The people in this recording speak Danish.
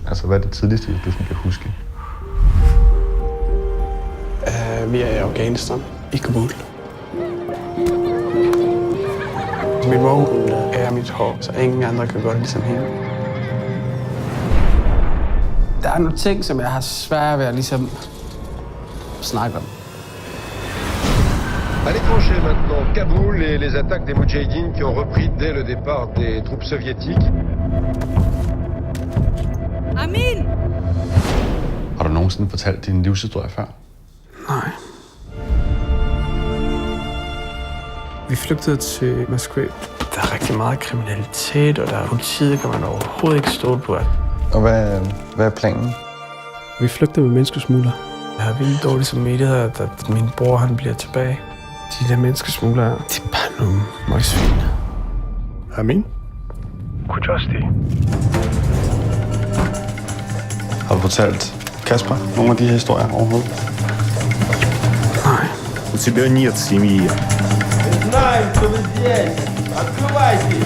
Altså, hvad er det tidligste, du sådan kan huske? Vi er i Afghanistan, i Kabul. Mit våben er mit hår, så ingen andre kan gøre det ligesom hende. Der er nogle ting, som jeg har svært ved at ligesom snakke om. À l'étranger maintenant, Kaboul et les attaques des Moudjahidines qui ont repris dès le départ des troupes soviétiques. Amin! Har du nogensinde fortalt din livshistorie før? Nej. Vi flygtede til Moskva. Der er rigtig meget kriminalitet, og der er politiet, kan man overhovedet ikke stole på. Og hvad er planen? Vi flygter med menneskesmugler. Jeg har vildt dårligt samvittighed, at min bror han bliver tilbage. De der menneskesmuglere, de er bare nogle møgsvin. Amin? Kujosti. Har du fortalt Kasper nogle af de her historier overhovedet? Nej. У тебя нет семьи. Знаем, что вы здесь. Открывайте.